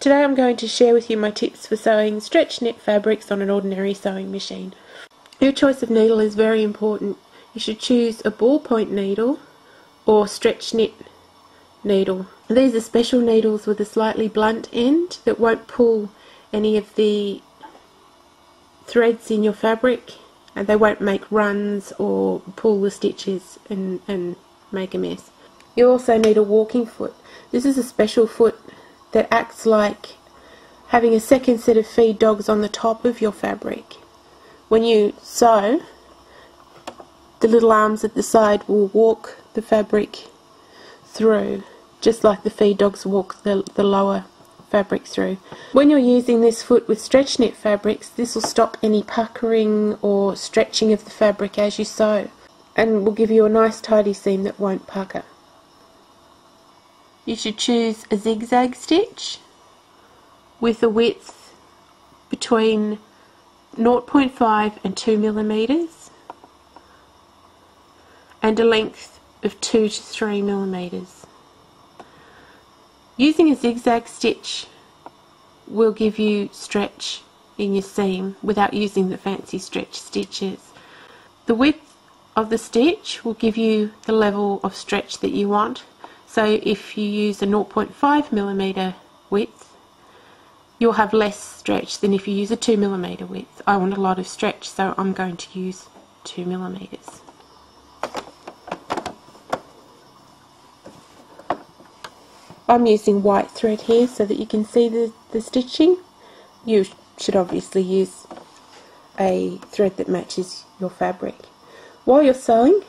Today I'm going to share with you my tips for sewing stretch knit fabrics on an ordinary sewing machine. Your choice of needle is very important. You should choose a ballpoint needle or stretch knit needle. These are special needles with a slightly blunt end that won't pull any of the threads in your fabric, and they won't make runs or pull the stitches and make a mess. You also need a walking foot. This is a special foot that acts like having a second set of feed dogs on the top of your fabric. When you sew, the little arms at the side will walk the fabric through, just like the feed dogs walk the lower fabric through. When you're using this foot with stretch knit fabrics, this will stop any puckering or stretching of the fabric as you sew, and will give you a nice tidy seam that won't pucker. You should choose a zigzag stitch with a width between 0.5 and 2 millimeters and a length of 2 to 3 millimeters. Using a zigzag stitch will give you stretch in your seam without using the fancy stretch stitches. The width of the stitch will give you the level of stretch that you want. So if you use a 0.5 millimeter width, you'll have less stretch than if you use a 2 millimeter width. I want a lot of stretch, so I'm going to use 2 millimeters. I'm using white thread here so that you can see the stitching. You should obviously use a thread that matches your fabric. While you're sewing,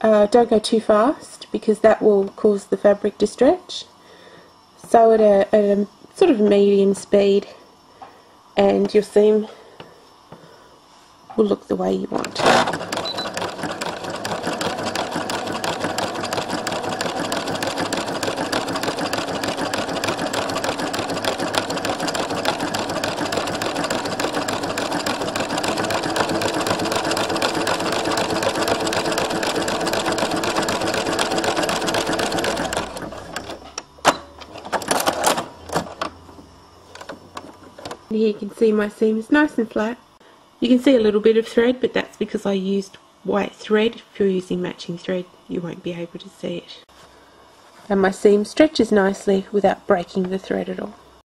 don't go too fast because that will cause the fabric to stretch. Sew at a sort of medium speed and your seam will look the way you want. Here you can see my seam is nice and flat. You can see a little bit of thread, but that's because I used white thread. If you're using matching thread, you won't be able to see it. And my seam stretches nicely without breaking the thread at all.